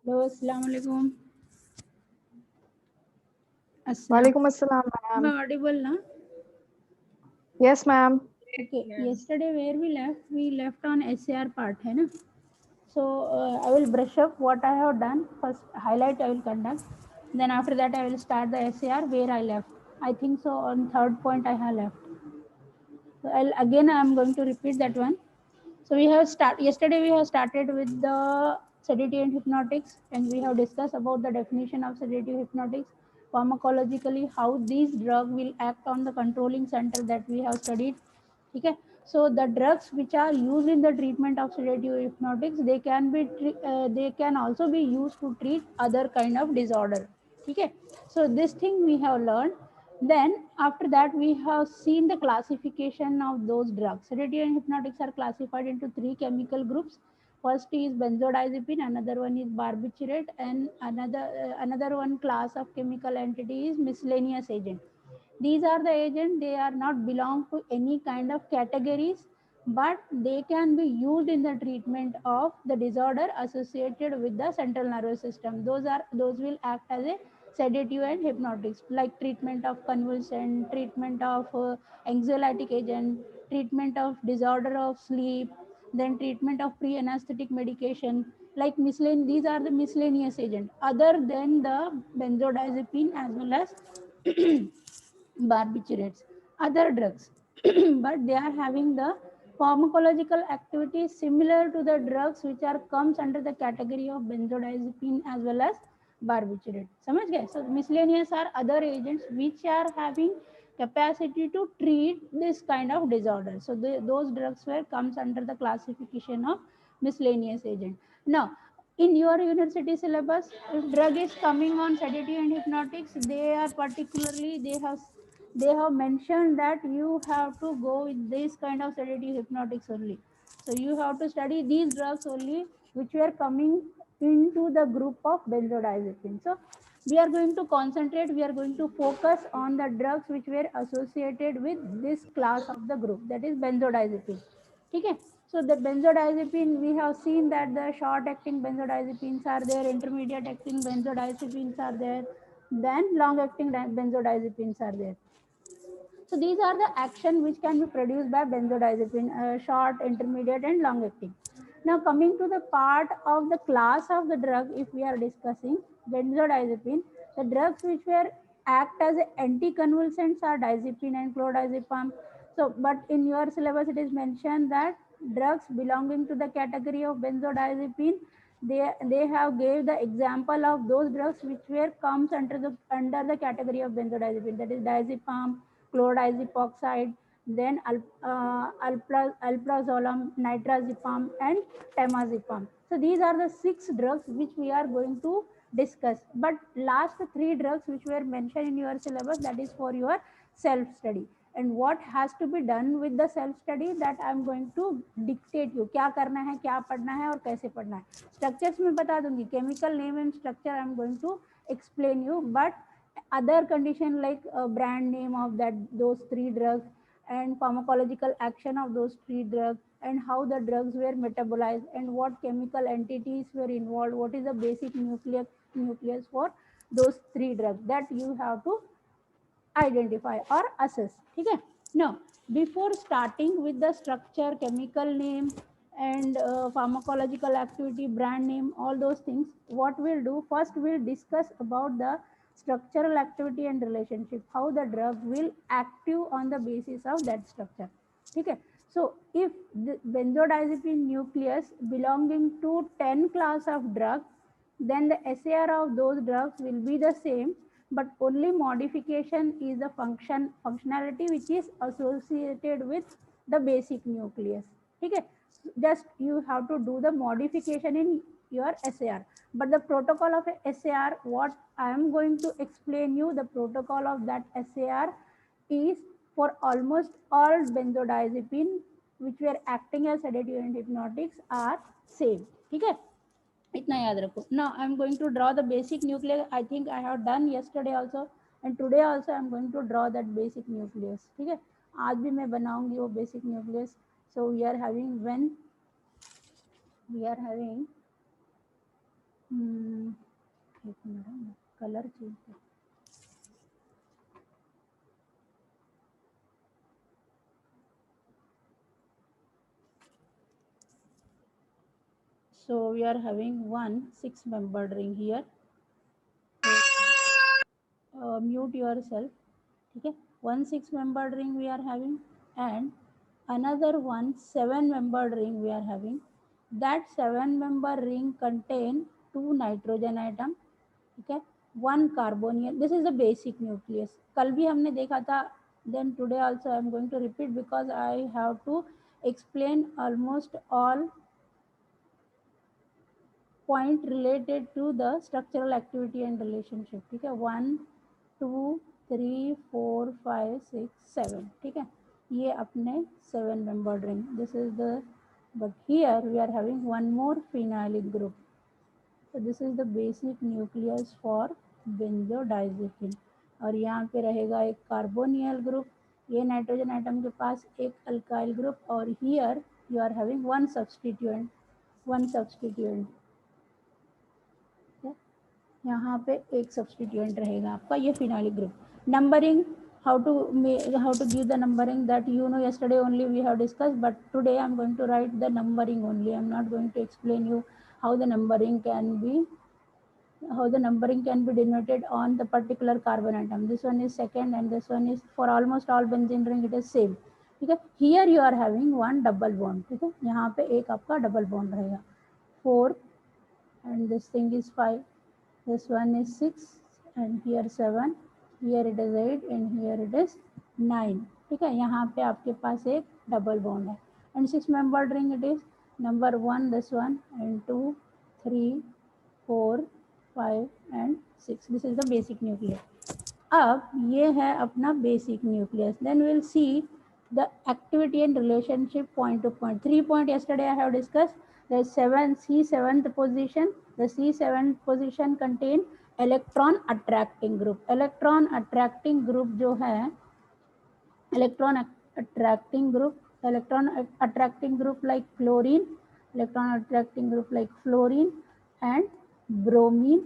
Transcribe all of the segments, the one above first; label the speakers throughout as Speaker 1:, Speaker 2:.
Speaker 1: Hello अस्सलाम वालेकुम। अस्सलाम।
Speaker 2: वालेकुम अस्सलाम
Speaker 1: मैं
Speaker 2: मैम।
Speaker 1: ऑडिबल ना?
Speaker 2: Yes ma'am.
Speaker 1: Okay, yesterday where we left on SAR part है ना? So I will brush up what I have done. First highlight I will conduct. Then after that I will start the SAR where I left. I think so on third point I have left. So I am going to repeat that one. So we have yesterday we have started with the sedative and hypnotics, and we have discussed about the definition of sedative hypnotics, pharmacologically how these drug will act on the controlling center that we have studied. Okay, so the drugs which are used in the treatment of sedative hypnotics, they can also be used to treat other kind of disorder. Okay, so this thing we have learned. Then after that we have seen the classification of those drugs. Sedative and hypnotics are classified into three chemical groups. First is benzodiazepine, another one is barbiturate, and another one class of chemical entity is miscellaneous agent. These are the agents, they are not belong to any kind of categories, but they can be used in the treatment of the disorder associated with the central nervous system. Those will act as a sedative and hypnotics, like treatment of convulsion, treatment of anxiolytic agent, treatment of disorder of sleep, then treatment of pre-anesthetic medication, like miscellaneous. These are the miscellaneous agent other than the benzodiazepine as well as barbiturates, other drugs, but they are having the pharmacological activity similar to the drugs which are comes under the category of benzodiazepine as well as barbiturate. समझ गए? So miscellaneous are other agents which are having capacity to treat this kind of disorder. So those drugs were comes under the classification of miscellaneous agent. Now in your university syllabus, if drug is coming on sedative and hypnotics, they have mentioned that you have to go with this kind of sedative hypnotics only. So you have to study these drugs only which were coming into the group of benzodiazepine. So we are going to concentrate, we are going to focus on the drugs which were associated with this class of the group, that is benzodiazepine. Okay, so the benzodiazepine, we have seen that the short acting benzodiazepines are there, intermediate acting benzodiazepines are there, then long acting benzodiazepines are there. So these are the action which can be produced by benzodiazepine, short, intermediate, and long acting. Now coming to the part of the class of the drug, if we are discussing benzodiazepine, the drugs which were act as anticonvulsants are diazepam and clonazepam. So, but in your syllabus it is mentioned that drugs belonging to the category of benzodiazepine, they have gave the example of those drugs which were comes under the category of benzodiazepine, that is diazepam, chlordiazepoxide, then alprazolam, nitrazepam, and temazepam. So these are the 6 drugs which we are going to discuss. But last 3 drugs which were mentioned in your syllabus, that is for your self study. And what has to be done with the self study, that I am going to dictate you. क्या करना है, क्या पढ़ना है और कैसे पढ़ना है. Structures में बता दूंगी, chemical name and structure I am going to explain you, but other condition like brand name of those 3 drugs and pharmacological action of those 3 drugs and how the drugs were metabolized and what chemical entities were involved, what is the basic nucleus for those 3 drugs, that you have to identify or assess. Okay, now before starting with the structure, chemical name, and pharmacological activity, brand name, all those things, what we'll do first, we'll discuss about the structural activity and relationship, how the drug will active on the basis of that structure. Okay, so if the benzodiazepine nucleus belonging to 10 class of drug, then the SAR of those drugs will be the same, but only modification is the functionality which is associated with the basic nucleus. Okay, just you have to do the modification in your SAR, but the protocol of a SAR, what I am going to explain you, the protocol of that SAR is for almost all benzodiazepine which were acting as sedative and hypnotics are same. Okay, इतना याद रखो. Now I am going to draw the basic nucleus. I think I have done yesterday also, and today also I am going to draw that basic nucleus. ठीक है, आज भी मैं बनाऊंगी वो basic nucleus. So we are having एक minute, colour change कर. So we are having one 6-membered ring here. Mute yourself. Okay, one 6-membered ring we are having, and another one 7-membered ring we are having. That 7-member ring contain 2 nitrogen atom. Okay, one carbonyl. This is the basic nucleus. कल भी हमने देखा था. Then today also I am going to repeat because I have to explain almost all point related to the structural activity and relationship. ठीक है, 1 2 3 4 5 6 7. ठीक है, ये अपने 7-membered ring. This is the, but here we are having one more phenylic group. So this is the basic nucleus for benzodiazepine. और यहाँ पे रहेगा एक कार्बोनियल ग्रुप. ये नाइट्रोजन एटम के पास एक अल्काइल ग्रुप, और here you are having one substituent. यहाँ पे एक सब्सटीट्यूएंट रहेगा आपका, ये phenolic group. Numbering, how to give the numbering, that you know yesterday only we have discussed, but today I am going to write the numbering only. I am not going to explain you how the numbering can be denoted on the particular carbon atom. This one is second and this one is, for almost all benzene ring it is same. ठीक है, here you are having one double bond. ठीक है, यहाँ पे एक आपका double bond रहेगा. 4 and this thing is 5. This one is 6 and here 7, here it is 8 and here it is 9. ठीक है, यहाँ पे आपके पास एक डबल बॉन्ड है. And 6-membered ring it is number 1 this one and 2 3 4 5 and 6. This is the basic nucleus. अब ये है अपना basic nucleus. Then we'll see the activity and relationship point to point. 3 point yesterday I have discussed. The C7th position. The C7th position contain electron attracting group. Electron attracting group जो है, electron attracting group like chlorine, electron attracting group like fluorine and bromine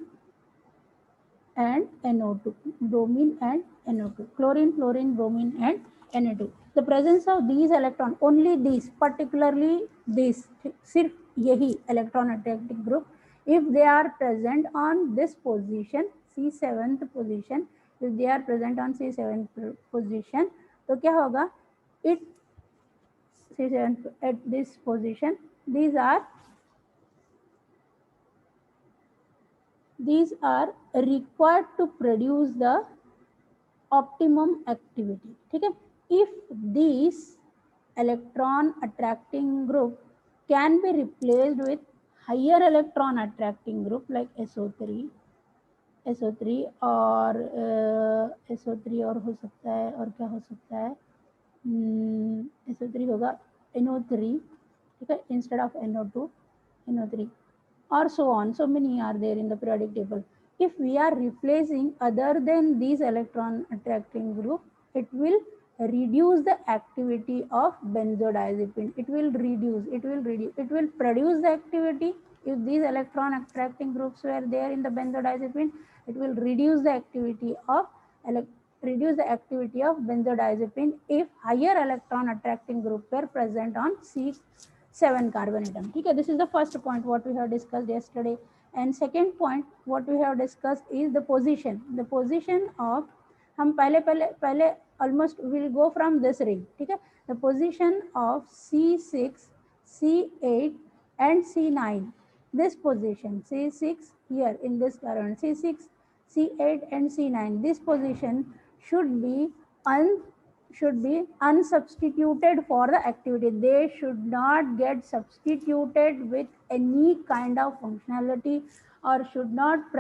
Speaker 1: and NO2. Bromine and NO2. Chlorine, fluorine, bromine and Na2. The presence of these electron, only these, particularly this, सिर्फ यही electron attracting group, if they are present on this position, C7th position, if they are present on C7th position, तो क्या होगा? It C7 at this position, these are required to produce the optimum activity. ठीक है, if these electron attracting group can be replaced with higher electron attracting group like SO3 और SO3 और हो सकता है, और क्या हो सकता है, SO3 होगा NO3. ठीक है, instead of NO2 NO3 or so on. So many are there in the periodic table. If we are replacing other than these electron attracting group, it will reduce the activity of benzodiazepine. It will produce the activity. If these electron attracting groups were there in the benzodiazepine, it will reduce the activity of benzodiazepine if higher electron attracting group were present on C7 carbon atom. ठीक है, this is the first point what we have discussed yesterday. And second point what we have discussed is the position. The position of, हम पहले almost will go from this ring. ठीक है, the position of C6, C8 and C9. This position C6 here in this carbon, C6, C8 and C9. This position should be unsubstituted for the activity. They should not get substituted with any kind of functionality, or should not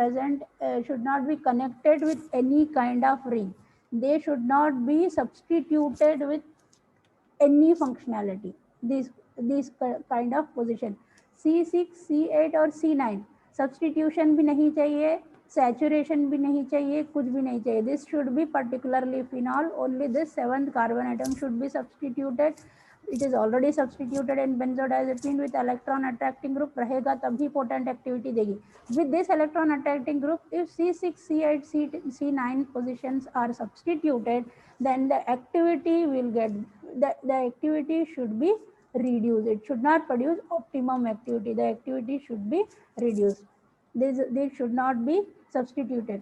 Speaker 1: be connected with any kind of ring. They should not be substituted with any functionality. This kind of position, C6, C8 और C9, substitution भी नहीं चाहिए, saturation भी नहीं चाहिए, कुछ भी नहीं चाहिए. This should be particularly phenol. Only this 7th carbon atom should be substituted it is already substituted in benzodiazepine with electron attracting group रहेगा तभी potent activity देगी. With this electron attracting group, if C6, C8, C9 positions are substituted, then the activity will get, the activity should be reduced. It should not produce optimum activity. The activity should be reduced. This should not be substituted,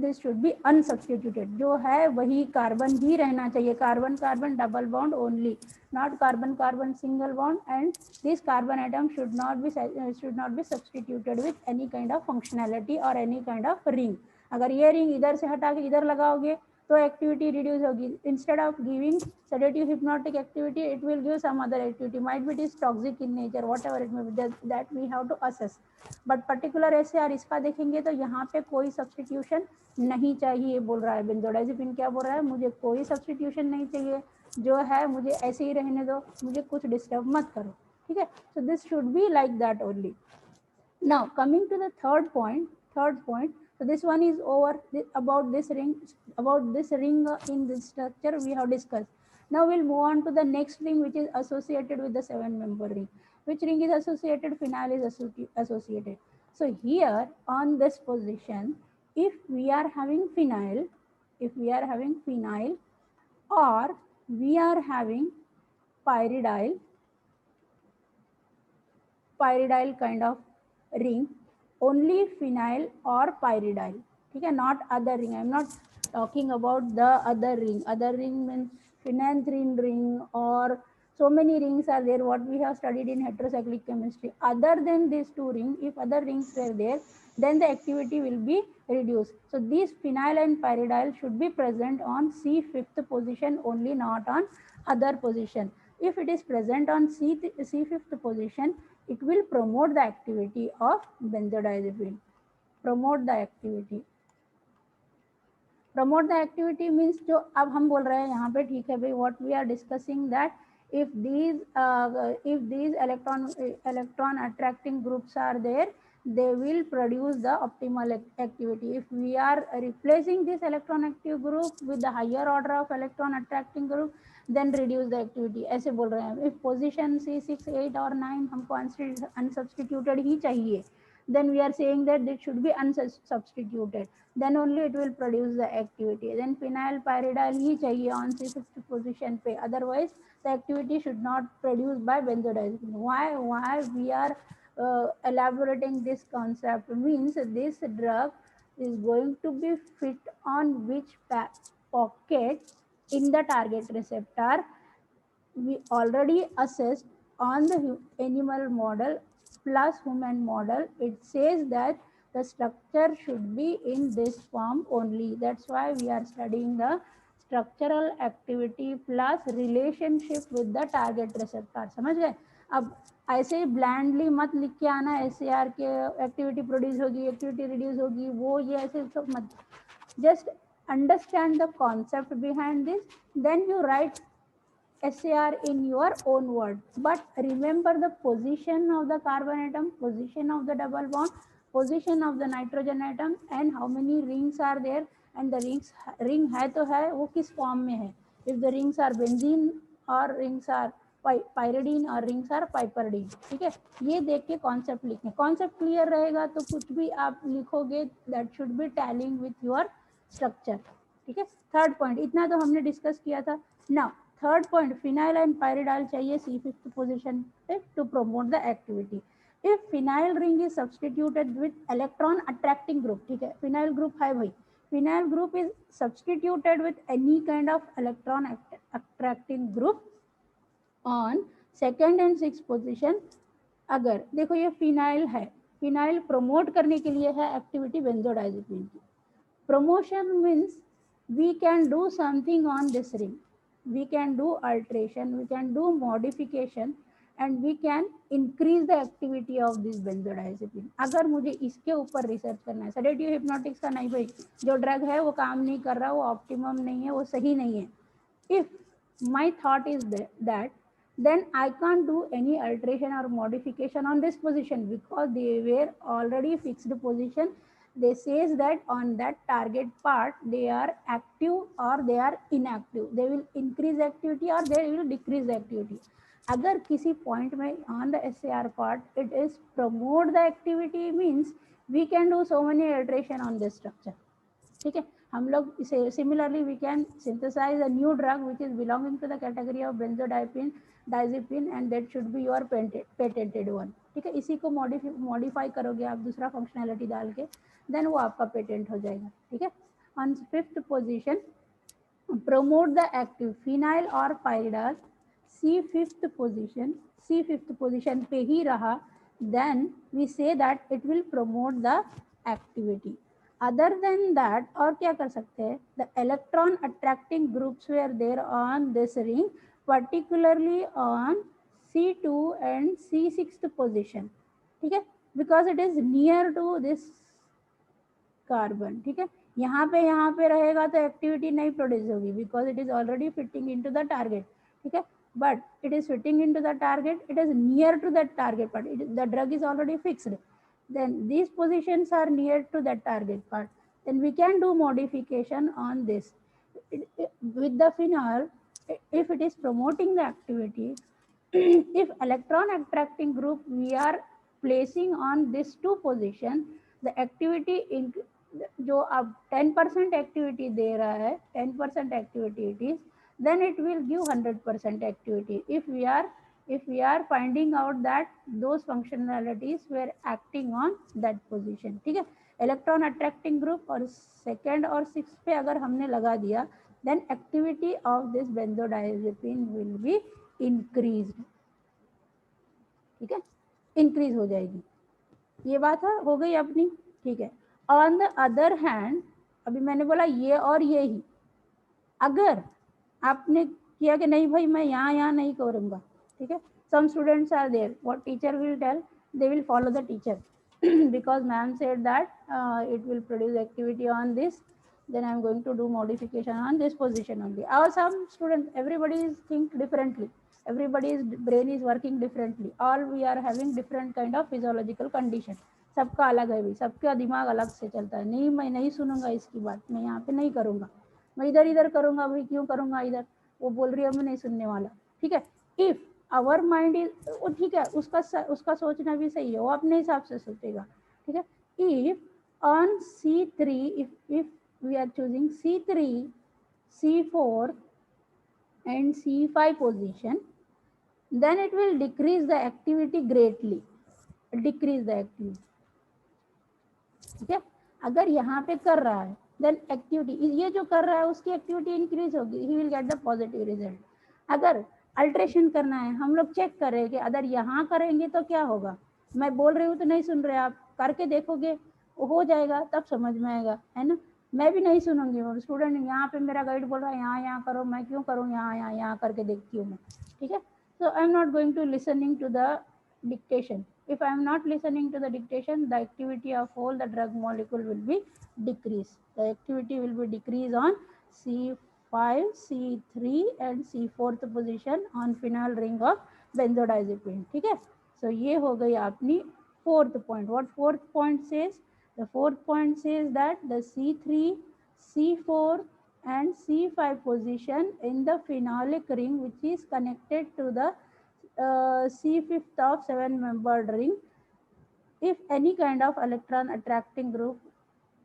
Speaker 1: this should be unsubstituted. जो है वही carbon ही रहना चाहिए, carbon carbon double bond only, not carbon carbon single bond. And this carbon atom should not be substituted with any kind of functionality और any kind of ring. अगर ये ring इधर से हटा के इधर लगाओगे तो एक्टिविटी रिड्यूस होगी. Instead of giving sedative hypnotic activity, it will give some other activity. Might be it is toxic in nature, whatever it may be, that we have to assess. But particular SAR इसका देखेंगे तो यहाँ पे कोई substitution नहीं चाहिए बोल रहा है. बेंजोडाइजेपिन क्या बोल रहा है, मुझे कोई सब्सटीट्यूशन नहीं चाहिए, जो है मुझे ऐसे ही रहने दो, मुझे कुछ डिस्टर्ब मत करो. ठीक है. So this should be like that only. Now coming to the third point. So this one is over. About this ring in this structure we have discussed. Now we'll move on to the next ring, which is associated with the 7-member ring. Which ring is associated? Phenyl is associated. So here on this position, if we are having phenyl, or we are having pyridyl kind of ring, only phenyl or pyridyl. ठीक है, not other ring. I am not talking about the other ring. Other ring means phenanthrene ring, or so many rings are there what we have studied in heterocyclic chemistry. Other than these two rings, if other rings were there, then the activity will be reduced. So these phenyl and pyridyl should be present on C5th position only, not on other position. If it is present on C5th position, it will promote the activity of benzodiazepine. Promote the activity means जो अब हम बोल रहे हैं यहाँ पे, ठीक है भाई, what we are discussing that if these electron attracting groups are there, they will produce the optimal activity. If we are replacing this electron active group with the higher order of electron attracting group, then reduce the activity. ऐसे बोल रहे हैं. If position C6, 8 और 9 हमको unsubstituted ही चाहिए, then we are saying that it should be unsubstituted, then only it will produce the activity. Then phenyl pyridyl ही चाहिए on C5th position पे, otherwise the activity should not produce by benzodiazepine. Why we are elaborating this concept means this drug is going to be fit on which pocket in the target receptor. We already assessed on the animal model plus human model. It says that the structure should be in this form only. That's why we are studying the structural activity plus relationship with the target receptor. समझ गए. अब ऐसे ही blandly मत लिख के आना SAR के activity produce होगी, एक्टिविटी रिड्यूस होगी, वो ये ऐसे सब मत. Just understand the concept behind this, then you write SAR in your own word. But remember the position of the carbon atom, position of the double bond, position of the nitrogen atom, and how many rings are there, and the ring है तो है, वो किस form में है. If the rings are benzene or rings are pyridine or rings are piperidine. ठीक है, ये देख के कॉन्सेप्ट लिखें. कॉन्सेप्ट क्लियर रहेगा तो कुछ भी आप लिखोगे that should be tallying with your structure. ठीक है. थर्ड पॉइंट इतना तो हमने डिस्कस किया था. Now third point, phenyl and pyridyl चाहिए C5th पोजीशन पे to promote the activity. If phenyl ring is substituted with electron attracting group, ठीक है, फिनाइल ग्रुप है भाई, phenyl group is substituted with any kind of electron attracting group on second and 6th position. अगर देखो ये phenyl है, phenyl promote करने के लिए है एक्टिविटी बेंजोडाइजेपिन की. Promotion means we can do something on this ring, we can do alteration, we can do modification, and we can increase the activity of this benzodiazepine. अगर मुझे इसके ऊपर रिसर्च करना है, सेडेटिव हिप्नोटिक्स का नहीं भाई, जो ड्रग है वो काम नहीं कर रहा, वो ऑप्टिमम नहीं है, वो सही नहीं है. If my thought is that then I can't do any alteration or modification on this position because they were already fixed position they says that on that target part they are active or they are inactive, they will increase activity or they will decrease activity. अगर किसी point में on the SAR part it is promote the activity means we can do so many iteration on this structure. ठीक है, हम लोग इसे similarly we can synthesize a new drug which is belonging to the category of benzodiazepine diazepine and that should be your patented one. ठीक है, इसी को modify करोगे आप दूसरा फंक्शनैलिटी डाल के, देन वो आपका पेटेंट हो जाएगा. ठीक है, on fifth position promote the active phenyl or pyridol. C fifth position पे ही रहा, then we say that it will promote the activity. Other than that और क्या कर सकते हैं, the electron attracting groups were there on this ring, particularly on C2 and C6th position. ठीक है, because it is near to this carbon. ठीक है, यहाँ पे रहेगा तो एक्टिविटी नहीं प्रोड्यूस होगी because it is already fitting into the target. ठीक है, but it is fitting into the target, it is near to that target part, the drug is already fixed, then these positions are near to that target part, then we can do modification on this. With the phenol, if it is promoting the activity, if electron attracting group we are placing on this two position, the activity जो अब 10% activity दे रहा है, 10% activity it is, then it will give 100% activity if we are finding out that those functionalities were acting on that position. ठीक है, electron attracting group और second और six पे अगर हमने लगा दिया, then activity of this benzodiazepine will be increased. ठीक है, इंक्रीज हो जाएगी. ये बात है, हो गई अपनी. ठीक है, ऑन द अदर हैंड, अभी मैंने बोला ये और ये ही, अगर आपने किया कि नहीं भाई मैं यहाँ नहीं करूँगा. ठीक है, some students are there, what teacher will tell, they will follow the teacher because ma'am said that it will produce activity on this, then I am going to do modification on this position only. Or some students, everybody is think differently, everybody's brain is working differently, all we are having different kind of physiological condition. सबका अलग है भाई, सबका दिमाग अलग से चलता है. नहीं मैं नहीं सुनूंगा इसकी बात, मैं यहाँ पे नहीं करूँगा, मैं इधर करूँगा. भाई क्यों करूँगा इधर, वो बोल रही है मैं नहीं सुनने वाला. ठीक है, इफ आवर माइंड इज, वो ठीक है, उसका सोचना भी सही है, वो अपने हिसाब से सोचेगा. ठीक है, if on C3, if we are choosing C3, C4 and C5 position, then it will decrease the activity greatly, decrease the activity. ठीक है, अगर यहाँ पे कर रहा है देन एक्टिविटी, ये जो कर रहा है उसकी एक्टिविटी इंक्रीज होगी, he will get the positive result. अगर अल्ट्रेशन करना है, हम लोग चेक कर रहे हैं कि अगर यहाँ करेंगे तो क्या होगा, मैं बोल रही हूँ तो नहीं सुन रहे, आप करके देखोगे वो हो जाएगा तब समझ में आएगा, है ना. मैं भी नहीं सुनूंगी, और स्टूडेंट यहाँ पे मेरा गाइड बोल रहा है यहाँ करो, मैं क्यों करूँ, यहाँ करके देखती हूँ मैं. ठीक है, so I am not going to listening to the dictation. If I am not listening to the dictation, the activity of all the drug molecule will be decreased. The activity will be decreased on C5, C3 and C4th position on phenyl ring of benzodiazepine. ठीक है, so ये हो गई अपनी fourth point. What fourth point says? The fourth point says that the C3, C4 and C5 position in the phenolic ring which is connected to the C5th of 7-membered ring, if any kind of electron attracting group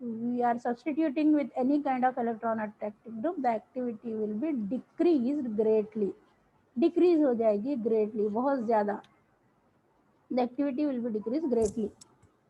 Speaker 1: we are substituting with any kind of electron attracting group, the activity will be decreased greatly. Decrease हो जाएगी greatly, बहुत ज़्यादा. The activity will be decreased greatly.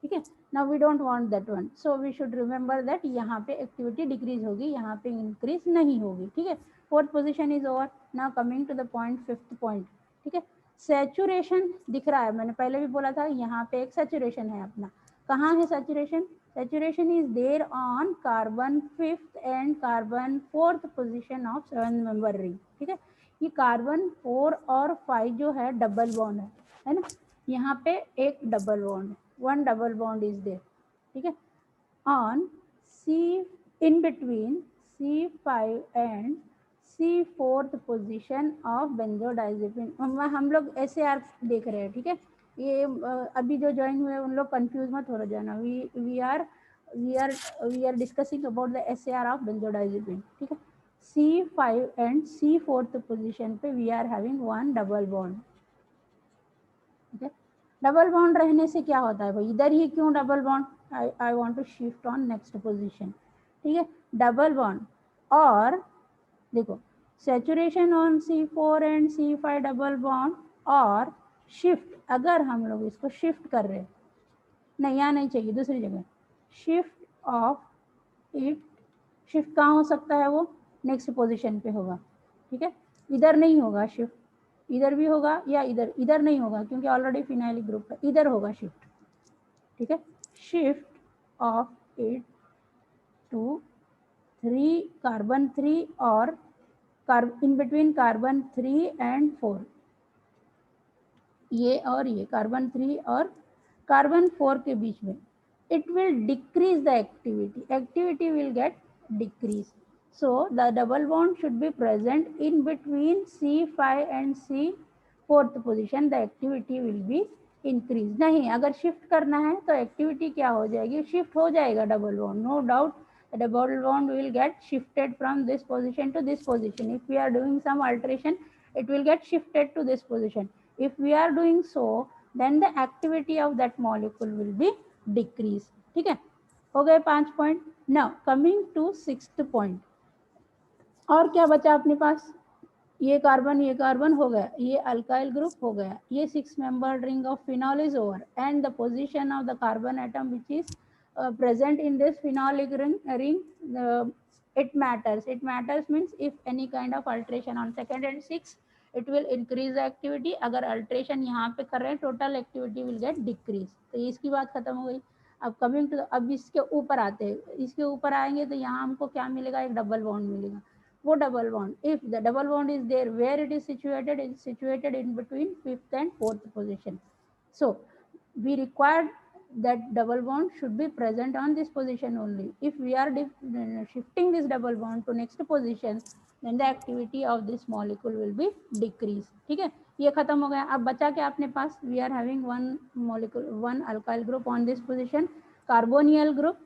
Speaker 1: ठीक है, now we don't want that one, so we should remember that यहाँ पे activity decrease होगी, यहाँ पे increase नहीं होगी. ठीक है, fourth position is over. Now coming to the point, fifth point. ठीक है, saturation दिख रहा है, मैंने पहले भी बोला था यहाँ पे एक saturation है अपना. कहाँ है saturation? Saturation is there on carbon 5th and carbon 4th position of 7-member ring. ठीक है, ये carbon 4 और 5 जो है डबल बॉन्ड है ना, यहाँ पे एक डबल बॉन्ड है, one double bond is there. ठीक है, on C in between C5 and C4th position of benzodiazepine. हम लोग SAR देख रहे हैं. ठीक है, ये अभी जो ज्वाइन हुए उन लोग कंफ्यूज मत हो जाना. We are we are discussing about the SAR of benzodiazepine, ठीक है। C5 एंड C4 पोजीशन पे we are having one double bond, ठीक है। डबल बॉन्ड रहने से क्या होता है भाई, इधर ही क्यों double bond, I want to shift on next position, ठीक है। डबल बॉन्ड और देखो saturation on C4 and C5 double bond और शिफ्ट, अगर हम लोग इसको शिफ्ट कर रहे हैं, नहीं यहाँ नहीं चाहिए, दूसरी जगह शिफ्ट ऑफ इट, शिफ्ट कहाँ हो सकता है, वो नेक्स्ट पोजीशन पे होगा, ठीक है। इधर नहीं होगा शिफ्ट, इधर भी होगा या इधर, इधर नहीं होगा क्योंकि ऑलरेडी फिनाइलिक ग्रुप है, इधर होगा शिफ्ट, ठीक है। Shift of it to 3 carbon 3 और इन बिटवीन कार्बन 3 एंड 4, ये और ये कार्बन 3 और कार्बन 4 के बीच में, it will decrease the activity will get decrease, so the double bond should be present in between C5 and C4 position, the activity will be increase। नहीं, अगर shift करना है तो एक्टिविटी क्या हो जाएगी, शिफ्ट हो जाएगा double bond, no doubt double bond will get shifted from this position to this position, if we are doing some alteration it will get shifted to this position, if we are doing so then the activity of that molecule will be decrease, ठीक है। हो गए 5 point. Now coming to 6th point, और क्या बचा अपने पास, ये carbon हो गया, ये अल्काइल ग्रुप हो गया, ये 6 membered ring of phenol is over and the position of the carbon atom which is present in this phenolic ring it matters means if any kind of alteration on 2nd and 6th it will increase the activity, अगर alteration यहाँ पे कर रहे हैं total activity will get decrease. तो इसकी बात खत्म हो गई। अब कमिंग टू, अब इसके ऊपर आते हैं, इसके ऊपर आएंगे तो यहाँ हमको क्या मिलेगा, एक डबल बॉन्ड मिलेगा। वो double bond, if the double bond is there where it is situated in between 5th and 4th position, so we require that double bond should be present on this position only. If we are shifting this double bond to next position then the activity of this molecule will be decrease, ठीक है। ये खत्म हो गया। अब बचा क्या अपने पास, we are having one molecule, one alkyl group on this position, carbonyl group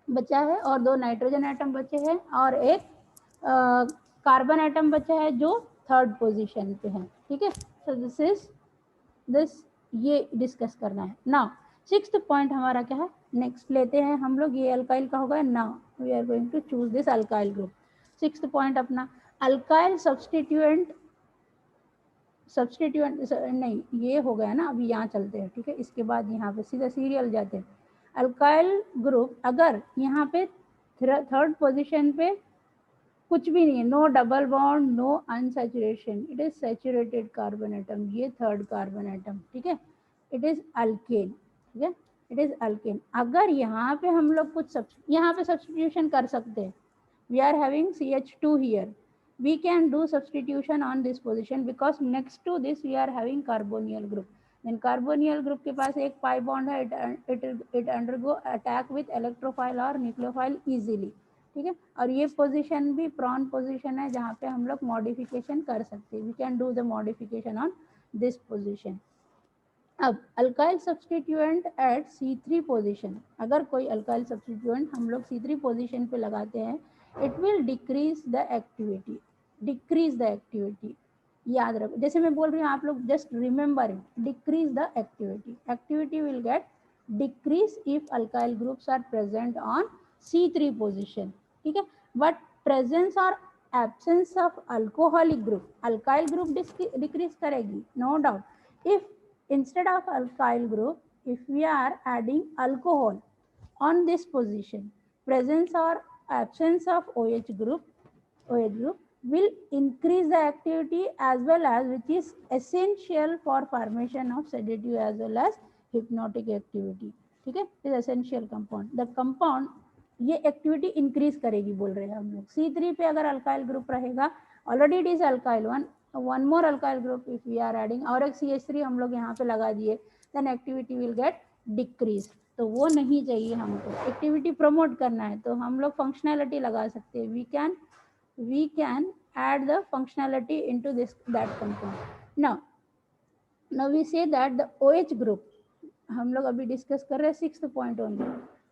Speaker 1: बचा है और 2 नाइट्रोजन एटम बचे हैं और एक कार्बन एटम बचा है जो 3rd पोजीशन पे है, ठीक है। so this ये डिस्कस करना है। नाउ 6th पॉइंट हमारा क्या है, नेक्स्ट लेते हैं हम लोग, ये अल्काइल का होगा। Now we are going to choose this alkyl group. 6th point अपना अल्काइल सब्सटीट्यूएंट नहीं, ये हो गया ना, अभी यहाँ चलते हैं, ठीक है। इसके बाद यहाँ पे सीधा सीरियल जाते हैं। अल्काइल ग्रुप अगर यहाँ पे 3rd पोजीशन पे कुछ भी नहीं है, no double bond, no unsaturation, it is saturated carbon atom, ये 3rd कार्बन एटम, ठीक है। इट इज अल्केन, ठीक है, इट इज अल्केन। अगर यहाँ पे हम लोग कुछ यहाँ पे सब्स्टिट्यूशन कर सकते हैं, we are having CH2 here, we can do substitution on this position because next to this we are having carbonyl group, then carbonyl group के पास एक pi bond है, it undergo attack with electrophile और nucleophile easily, ठीक है। और ये position भी प्रॉन पोजीशन है जहाँ पे हम लोग मॉडिफिकेशन कर सकते हैं, we can do the modification on this position. अब alkyl substituent at C3 position, अगर कोई अल्काइल सब्सटीट्यूएंट हम लोग C3 पोजीशन पे लगाते हैं, it will decrease the activity, याद रखो, जैसे मैं बोल रही हूँ आप लोग just remember it, decrease the activity will get decrease if alkyl groups are present on C3 position, ठीक है। बट प्रेजेंस और absence of alcoholic group, alkyl group decrease करेगी, no doubt. If instead of alkyl group, if we are adding alcohol on this position, presence or absence of OH group will increase the activity as well as which is essential for formation of sedative as well as hypnotic activity, ठीक है। is essential compound, the compound ये activity increase करेगी बोल रहे हैं हम लोग। C3 पे अगर अल्काइल ग्रुप रहेगा, already it is alkyl one more alkyl group if we are adding, और एक CH3 हम लोग यहाँ पे लगा दिए, then activity will get decrease, तो वो नहीं चाहिए हमको। एक्टिविटी प्रमोट करना है तो हम लोग फंक्शनैलिटी लगा सकते हैं, we can add the functionality into that compound। now we say that the OH group हम लोग अभी डिस्कस कर रहे हैं 6th पॉइंट ओनली,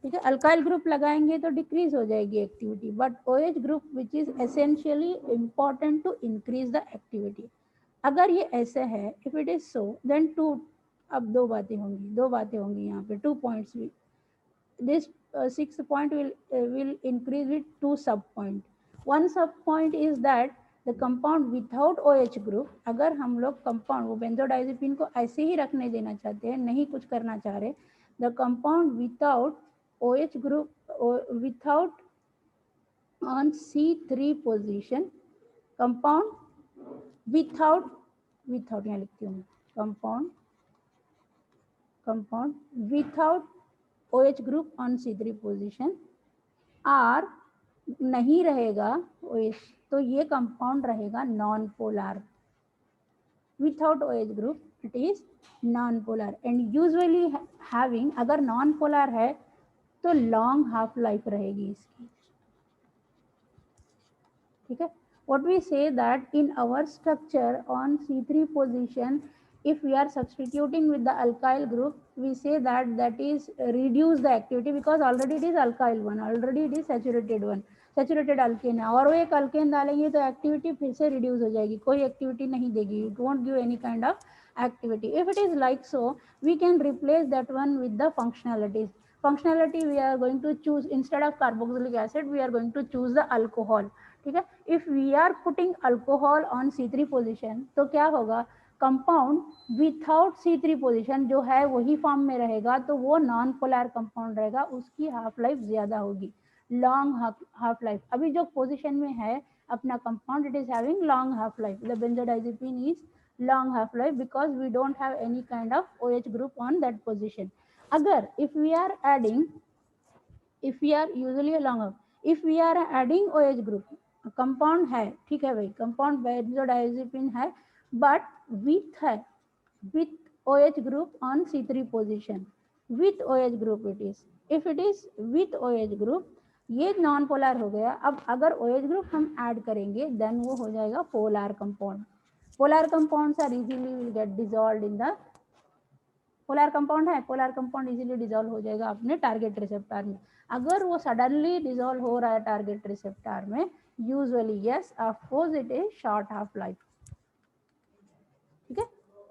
Speaker 1: ठीक है, अल्काइल ग्रुप लगाएंगे तो डिक्रीज हो जाएगी activity, but OH group which is essentially important to increase the activity. अगर ये ऐसे है, if it is so then two, अब दो बातें होंगी यहाँ पे, 2 points. This sixth point will increase with 2 sub point. One sub point is that the compound without OH group, अगर हम लोग कंपाउंड वो बेंजोडाइजेपिन को ऐसे ही रखने देना चाहते हैं, नहीं कुछ करना चाह रहे, the compound without OH group without on C3 position, compound without यहाँ लिखती हूँ, compound without OH group on C3 position R नहीं रहेगा OH, तो ये कंपाउंड रहेगा non polar. Without OH group it is non polar and usually having, अगर non polar है तो लॉन्ग हाफ लाइफ रहेगी इसकी। ठीक है, what we say that in our structure on C3 position, if we are substituting with the alkyl group, we say that that is reduce the activity because already it is alkyl one, already it is saturated one, saturated alkane है, और वो एक alkane डालेंगे तो activity फिर से reduce हो जाएगी, कोई एक्टिविटी नहीं देगी, it won't give any kind of activity. If it is like so, we can replace that one with the functionalities. Functionality we are going to choose, instead of carboxylic acid we are going to choose the alcohol. ठीक है, if we are putting alcohol on C3 position तो क्या होगा, compound without C3 position जो है वही form में रहेगा, तो वो नॉन पोलर कंपाउंड रहेगा, उसकी हाफ लाइफ ज्यादा होगी, लॉन्ग हाफ लाइफ। अभी जो पोजिशन में है अपना compound, it is having long half life, the benzodiazepine is long half life because we don't have any kind of OH group on that position. अगर if we are adding, if we are usually long, if we are adding OH group, compound है, ठीक है भाई, compound benzodiazepine है, but with है, with OH group on C3 position, with OH group it is, if it is with OH group, ये non polar हो गया। अब अगर OH ग्रुप हम ऐड करेंगे देन वो हो जाएगा polar compound. Polar compounds are easily will get dissolved in the, polar compound है, पोलर कंपाउंड इजीली डिसॉल्व हो जाएगा अपने टारगेट रिसेप्टर में। अगर वो सडनली डिसॉल्व हो रहा है टारगेट रिसेप्टर में, usually yes of course it is short half life. ठीक है,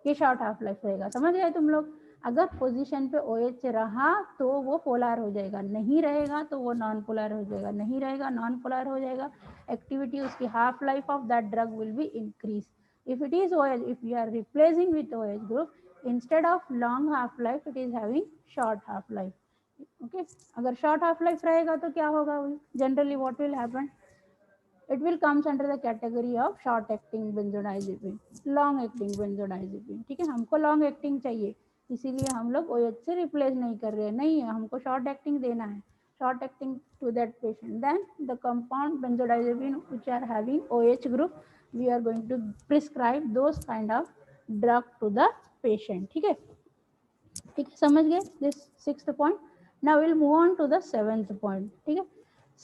Speaker 1: ये शॉर्ट हाफ लाइफ रहेगा, समझ गए तुम लोग। अगर पोजीशन पे OH रहा तो वो पोलर हो जाएगा, नहीं रहेगा तो वो नॉन पोलर हो जाएगा, नहीं रहेगा नॉन पोलर हो जाएगा, एक्टिविटी उसकी half life of that drug will be increase. if it is OH, if we are replacing with OH group, instead of long half life it is having short half life. Okay, अगर short half life रहेगा तो क्या होगा, generally what will happen, it will comes under the category of short acting benzodiazepine, long acting benzodiazepine। ठीक है, हमको long acting चाहिए, इसीलिए हम लोग OH से रिप्लेस नहीं कर रहे हैं, नहीं है, हमको short acting देना है, short acting to that patient। then the compound benzodiazepine which are having OH group, we are going to prescribe those kind of drug to the patient। ठीक है, ठीक है, समझ गए this sixth point। now we'll move on to the seventh point। ठीक है,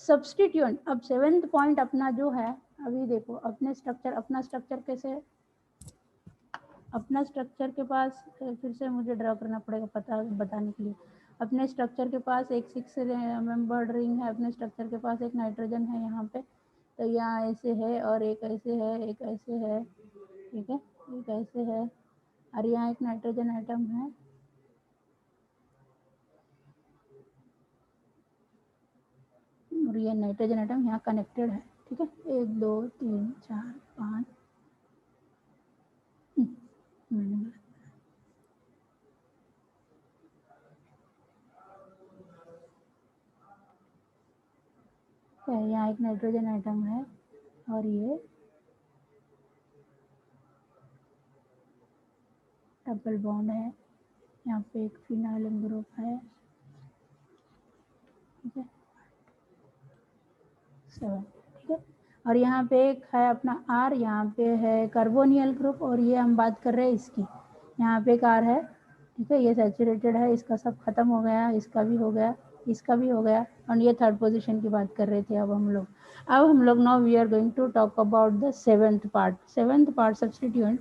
Speaker 1: substituent. अब seventh point अपना जो है, अभी देखो अपने स्ट्रक्चर, अपना स्ट्रक्चर कैसे है, अपना स्ट्रक्चर के पास फिर से मुझे ड्रा करना पड़ेगा पता बताने के लिए। अपने स्ट्रक्चर के पास एक 6 मेंबर्ड रिंग है, अपने स्ट्रक्चर के पास एक नाइट्रोजन है यहाँ पे, तो यहाँ ऐसे है और एक ऐसे है, एक ऐसे है, ठीक है, एक ऐसे है, और यहाँ एक नाइट्रोजन आइटम है, और ये नाइट्रोजन आइटम यहाँ कनेक्टेड है। ठीक है, 1 2 3 4 5 यहाँ एक नाइट्रोजन आइटम है, और ये डबल बॉन्ड है, यहाँ पे एक फिनाइल ग्रुप है। ठीक है, 7। ठीक है, और यहाँ पे एक है अपना R, यहाँ पे है कार्बोनियल ग्रुप, और ये हम बात कर रहे हैं इसकी, यहाँ पे एक R है। ठीक है, ये सैचुरेटेड है, इसका सब खत्म हो गया, इसका भी हो गया, इसका भी हो गया, और ये थर्ड पोजीशन की बात कर रहे थे। अब हम लोग now we are going to talk about the seventh part substituent.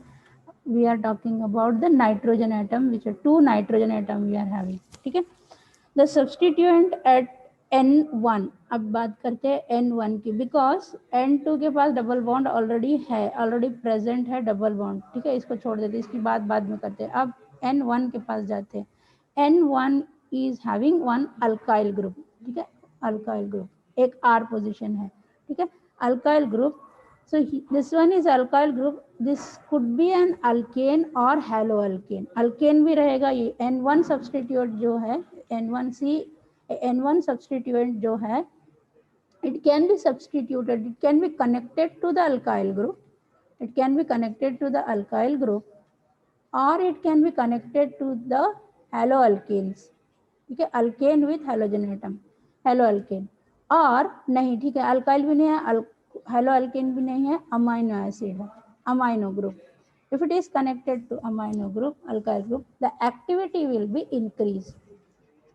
Speaker 1: We are talking about the nitrogen item, which are 2 nitrogen item we are having. ठीक है, द सब्सटीट्यूएंट एट N1, अब बात करते हैं N1 की, बिकॉज N2 के पास double bond already है, already present है डबल बॉन्ड, ठीक है, इसको छोड़ देते, इसकी बात बाद में करते हैं। अब N1 के पास जाते हैं। N1 is having one alkyl group, ठीक है, अल्काइल ग्रुप, एक R पोजिशन है, ठीक है, alkyl group. So this one is alkyl group. This could be an alkane or haloalkane. Alkane भी रहेगा, ये N1 substituent जो है, N1C, N1 substituent जो है, it can be substituted, it can be connected to the alkyl group, it can be connected to the alkyl group, or it can be connected to the haloalkanes, ठीक है, alkane with halogen atom, hello alkane, और नहीं, ठीक है, alkyl भी नहीं है, hello alkane भी नहीं है, अमाइनो एसिड है, amino group. If it is connected to amino group, alkyl group, the activity will be increased.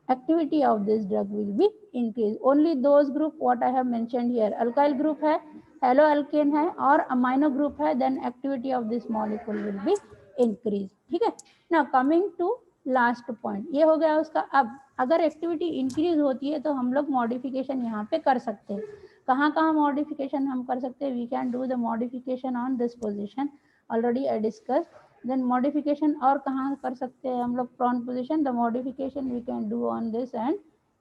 Speaker 1: Activity of this drug will be increased. Only those group what I have mentioned here, alkyl group है, hello alkane है, और amino group है, then activity of this molecule will be increased, ठीक है। Now coming to last point, ये हो गया उसका। अब अगर एक्टिविटी इंक्रीज होती है तो हम लोग मॉडिफिकेशन यहाँ पे कर सकते हैं। कहाँ कहाँ मॉडिफिकेशन हम कर सकते हैं? We can do the modification on this position, already I discuss. Then modification और कहाँ कर सकते हैं हम लोग? Prone position, the modification we can do on this and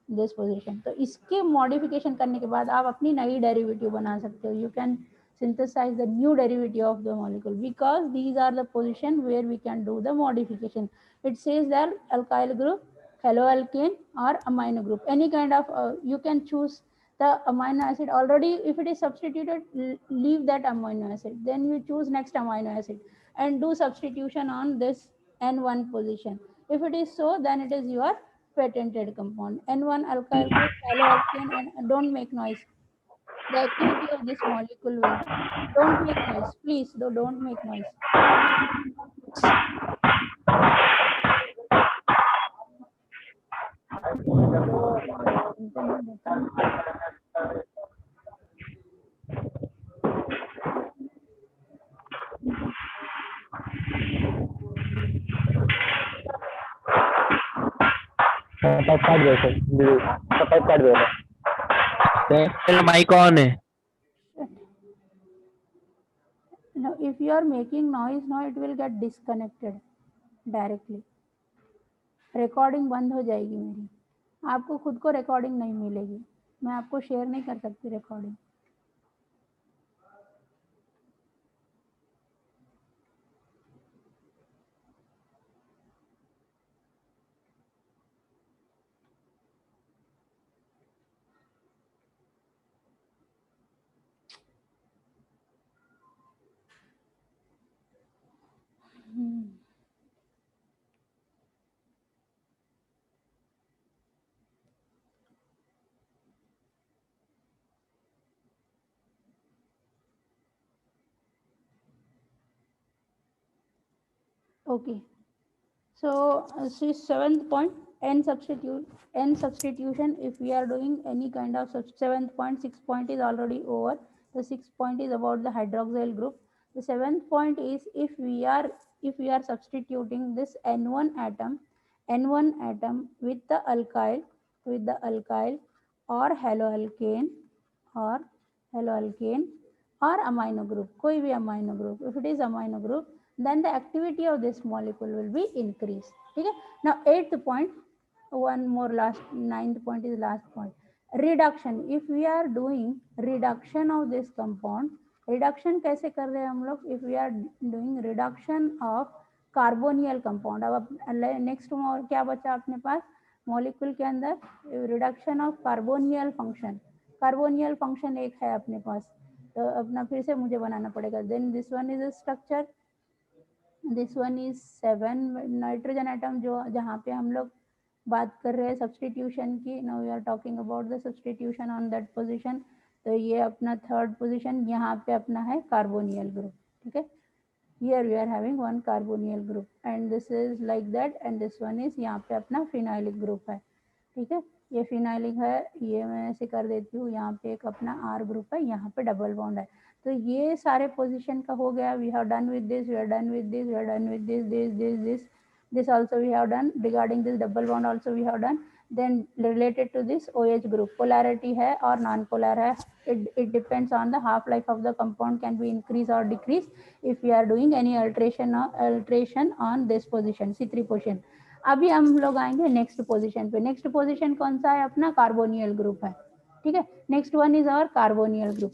Speaker 1: this position. तो इसके मॉडिफिकेशन करने के बाद आप अपनी नई डेरिवेटिव बना सकते हो। You can synthesize the new derivative of the molecule, because these are the position where we can do the modification. It says that alkyl group, haloalkane, or amino group, any kind of you can choose the amino acid. Already if it is substituted, leave that amino acid, then you choose next amino acid and do substitution on this N1 position. If it is so, then it is your patented compound, N1 alkyl group, haloalkane. And don't make noise, the activity of this molecule will be, don't make noise please, don't make noise.
Speaker 3: काट दो sir, काट दो। Mic on है।
Speaker 1: Now if you are making noise, now it will get disconnected directly, recording बंद हो जाएगी मेरी, आपको खुद को रिकॉर्डिंग नहीं मिलेगी, मैं आपको शेयर नहीं कर सकती recording. Okay, so see, seventh point, n substitution. If we are doing any kind of seventh point, 6 point is already over. The 6 point is about the hydroxyl group. The seventh point is if we are substituting this N1 atom with the alkyl or haloalkane or amino group, koi bhi amino group. If it is amino group, then the activity of this molecule will be increased. Okay. Now eighth point, one more last, ninth point is last point, reduction. If we are doing reduction of this compound, reduction कैसे कर रहे हैं हम लोग? If we are doing reduction of carbonyl compound, अब next क्या बचा अपने पास मॉलिक्यूल के अंदर? Reduction of carbonyl function, carbonyl function एक है अपने पास, तो अपना फिर से मुझे बनाना पड़ेगा। Then this one is structure, this one is 7 nitrogen atom, जो जहाँ पे हम लोग बात कर रहे हैं सब्सटीट्यूशन की। Now we are talking about the substitution on that position. तो ये अपना थर्ड पोजीशन, यहाँ पे अपना है कार्बोनियल ग्रुप, ठीक है। Here we are having one carbonyl group and this is like that, and this one is यहाँ पे अपना phenylic group है, ठीक है। ये phenylic है, ये मैं ऐसे कर देती हूँ, यहाँ पे एक अपना R ग्रुप है, यहाँ पे डबल बॉन्ड है। तो ये सारे पोजीशन का हो गया। We have done with this, we are done with this, we are done with this also we have done। Regarding this double bond also we have done। then related to this OH group, polarity है और non polar है. It depends on the half life of the compound, can be increase or decrease if we are doing any alteration on this position, C3 position. अभी हम लोग आएंगे next position पे. Next position कौन सा है अपना? कार्बोनियल ग्रुप है. ठीक है, next one is our carbonyl group.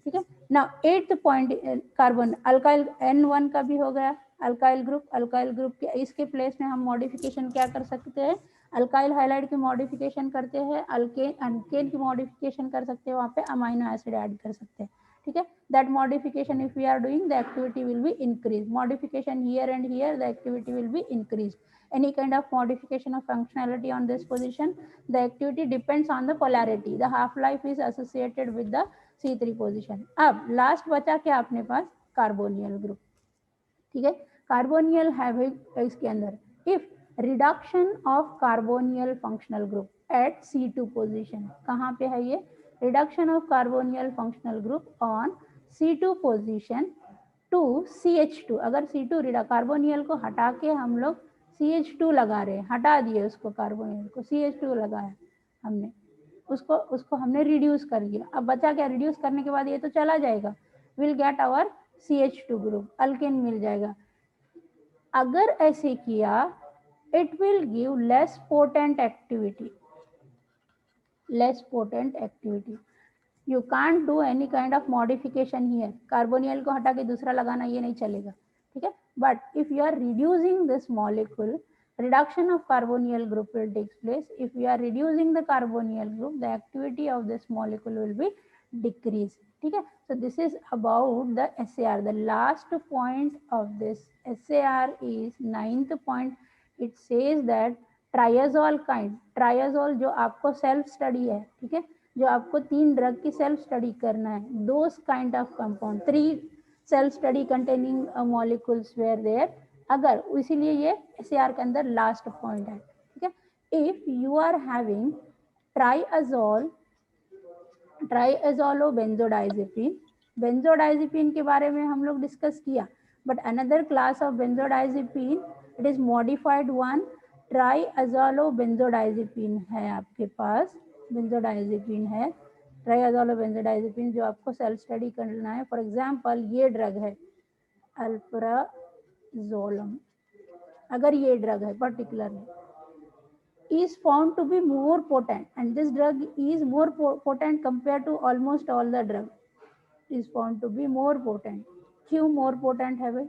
Speaker 1: ठीक है, now 8th point carbon alkyl N1 का भी हो गया. अल्काइल ग्रुप के इसके प्लेस में हम मॉडिफिकेशन क्या कर सकते हैं? अल्काइल हाइलाइड की मॉडिफिकेशन करते हैं, अल्केन की मॉडिफिकेशन कर सकते हैं, वहाँ पे अमाइनो एसिड ऐड कर सकते हैं. ठीक है, that modification if we are doing the activity will be increase. Modification here and here the activity will be increase. Any kind of modification of functionality on this position, the activity depends on the polarity. The half life is associated with the C3 position. अब last बचा क्या अपने पास? कार्बोनियल group. ठीक है, कार्बोनियल है इसके अंदर. If reduction of carbonyl functional group at C2 position, कहाँ पे है ये? Reduction of carbonyl functional group on C2 position to CH2. अगर C2 कार्बोनियल को हटा के हम लोग CH2 लगा रहे हैं, हटा दिए उसको, कार्बोनियल को CH2 लगाया हमने, उसको हमने रिड्यूस कर दिया. अब बचा क्या? रिड्यूस करने के बाद ये तो चला जाएगा, will get our CH2 group, alkane मिल जाएगा. अगर ऐसे किया it will give less potent activity. You can't do any kind of modification here. Carbonyl को हटा के दूसरा लगाना ये नहीं चलेगा. ठीक है, but if you are reducing this molecule, reduction of carbonyl group will take place. If we are reducing the carbonyl group, the activity of this molecule will be decreased. ठीक है, so this is about the SAR. The last point of this SAR is 9th point. It says that triazole kind, triazole जो आपको self study है, ठीक है, जो आपको 3 drug की सेल्फ स्टडी करना है, those kind of compound, 3 self study containing molecules where there. अगर इसीलिए ये SAR के अंदर लास्ट पॉइंट है. ठीक है, if you are having triazolobenzodiazepine, benzodiazepine के बारे में हम लोग डिस्कस किया, but another class of benzodiazepine, it is modified one. Triazolobenzodiazepine है आपके पास, बेंजोडाइज़ेपिन है, ट्राइअज़ोलोबेंजोडाइज़ेपिन जो आपको सेल्फ स्टडी करना है. फॉर एग्जांपल ये ड्रग है अल्प्राज़ोलम, अगर ये ड्रग है particularly, is found to be more potent, and this drug is more potent compared to almost all the drug. Is found to be more potent. क्यों more potent है भाई?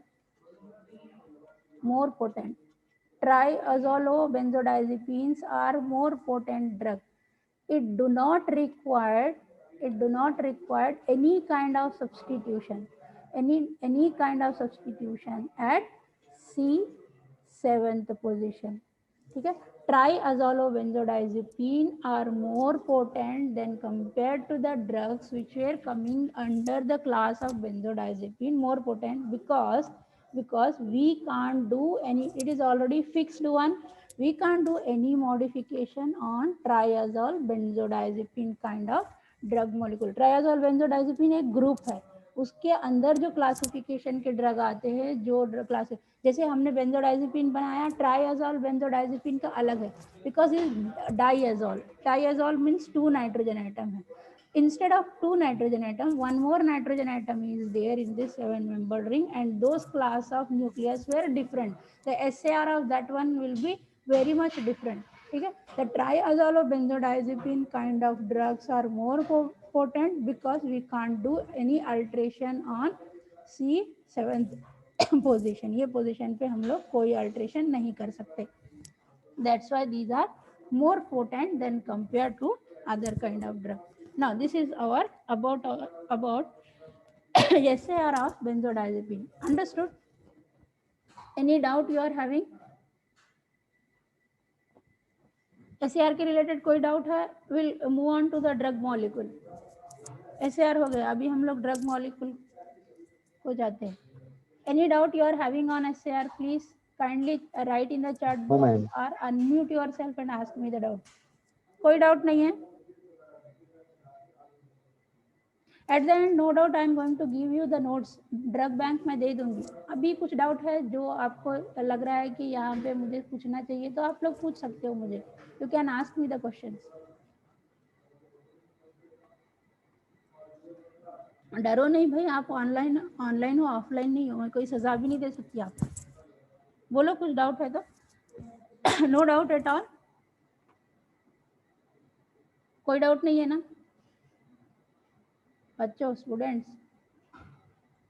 Speaker 1: More potent. Triazolobenzodiazepines are more potent drug. It do not require any kind of substitution, any kind of substitution at C7th position. ठीक है, triazolobenzodiazepine are more potent than compared to the drugs which were coming under the class of benzodiazepine. More potent because we can't do any, it is already fixed one, we can't do any modification on triazole benzodiazepine kind of drug molecule. triazole benzodiazepine एक group है, उसके अंदर जो classification के drug आते हैं, जो drug class, जैसे हमने बेंजोडाइजेपिन बनाया, ट्राइअज़ोल बेंजोडाइजेपिन का अलग है, because is diazole. Diazole means 2 nitrogen atom है. Instead of 2 nitrogen atom, 1 more nitrogen atom is there in this 7-membered ring, and those class of nucleus were different. The SAR of that one will be very much different. ठीक है, the triazolobenzodiazepine kind of drugs are more potent because we can't do any alteration on C7th position. ये position पे हम लोग कोई alteration नहीं कर सकते. That's why these are more potent than compared to other kind of drug. Now this is our about SAR of benzodiazepine. Understood? Any doubt you are having? SAR के related कोई doubt है? We'll move on to the drug molecule. SAR हो गया, अभी हम लोग drug molecule को जाते हैं. Any doubt you are having on SAR? Please kindly write in the chat box or unmute yourself and ask me the doubt. कोई doubt नहीं है? At the end no doubt I am going to give you the notes, drug bank में दे दूंगी। अभी कुछ doubt है जो आपको लग रहा है कि यहाँ पे मुझे पूछना चाहिए, तो आप लोग पूछ सकते हो मुझे, you can ask me the questions. डरो नहीं भाई, आप ऑनलाइन ऑनलाइन हो, ऑफलाइन नहीं हो, मैं कोई सजा भी नहीं दे सकती आपको। बोलो कुछ डाउट है तो। नो डाउट एट ऑल, कोई डाउट नहीं है ना बच्चों, स्टूडेंट्स?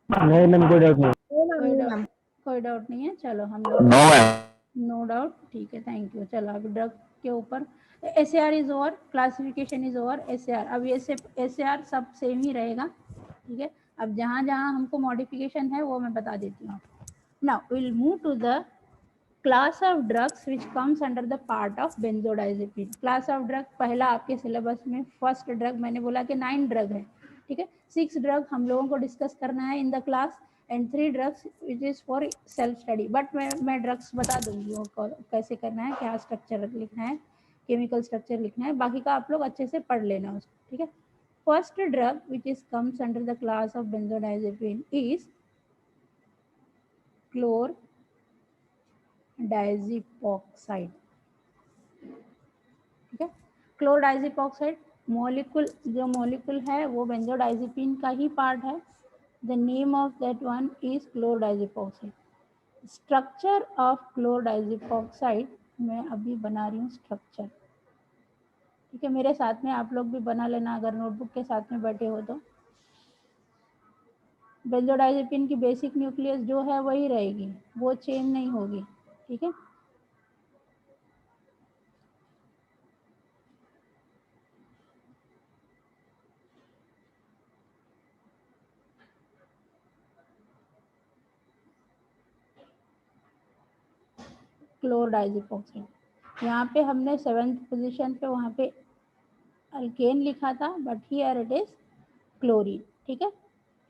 Speaker 3: नहीं मैम, कोई डाउट नहीं।
Speaker 1: कोई डाउट नहीं है। चलो हम लोग
Speaker 3: नो मैम।
Speaker 1: नो डाउट, ठीक है, थैंक यू। चलो अभी ड्रग के ऊपर SAR is over, classification is over. SAR अब ये एसएआर सब सेम ही रहेगा, ठीक है। अब जहाँ जहाँ हमको मॉडिफिकेशन है वो मैं बता देती हूँ। Now will move to the class of drugs which comes under the part of benzodiazepine. Class of drug पहला आपके सिलेबस में फर्स्ट ड्रग मैंने बोला कि 9 ड्रग है, ठीक है। 6 ड्रग हम लोगों को डिस्कस करना है in the class and 3 drugs which is for self study. But मैं ड्रग्स बता दूंगी वो कैसे करना है, क्या स्ट्रक्चर लिखना है, केमिकल स्ट्रक्चर लिखना है, बाकी का आप लोग अच्छे से पढ़ लेना उसको, ठीक है। First drug which is comes under the class of benzodiazepine is chlordiazepoxide, ठीक है। क्लोरडाइजिपोक्साइड मॉलिक्यूल, जो मॉलिक्यूल है वो बेंजोडाइजेपिन का ही पार्ट है। The name of that one is chlordiazepoxide. Structure of chlordiazepoxide मैं अभी बना रही हूँ स्ट्रक्चर, ठीक है। मेरे साथ में आप लोग भी बना लेना अगर नोटबुक के साथ में बैठे हो तो। बेंजोडाइजेपिन की बेसिक न्यूक्लियस जो है वही रहेगी, वो चेंज नहीं होगी, ठीक है। क्लोरडाइजिपोक्साइड यहाँ पे हमने 7th पोजीशन पे वहाँ पे अल्केन लिखा था, but here it is chlorine, ठीक है।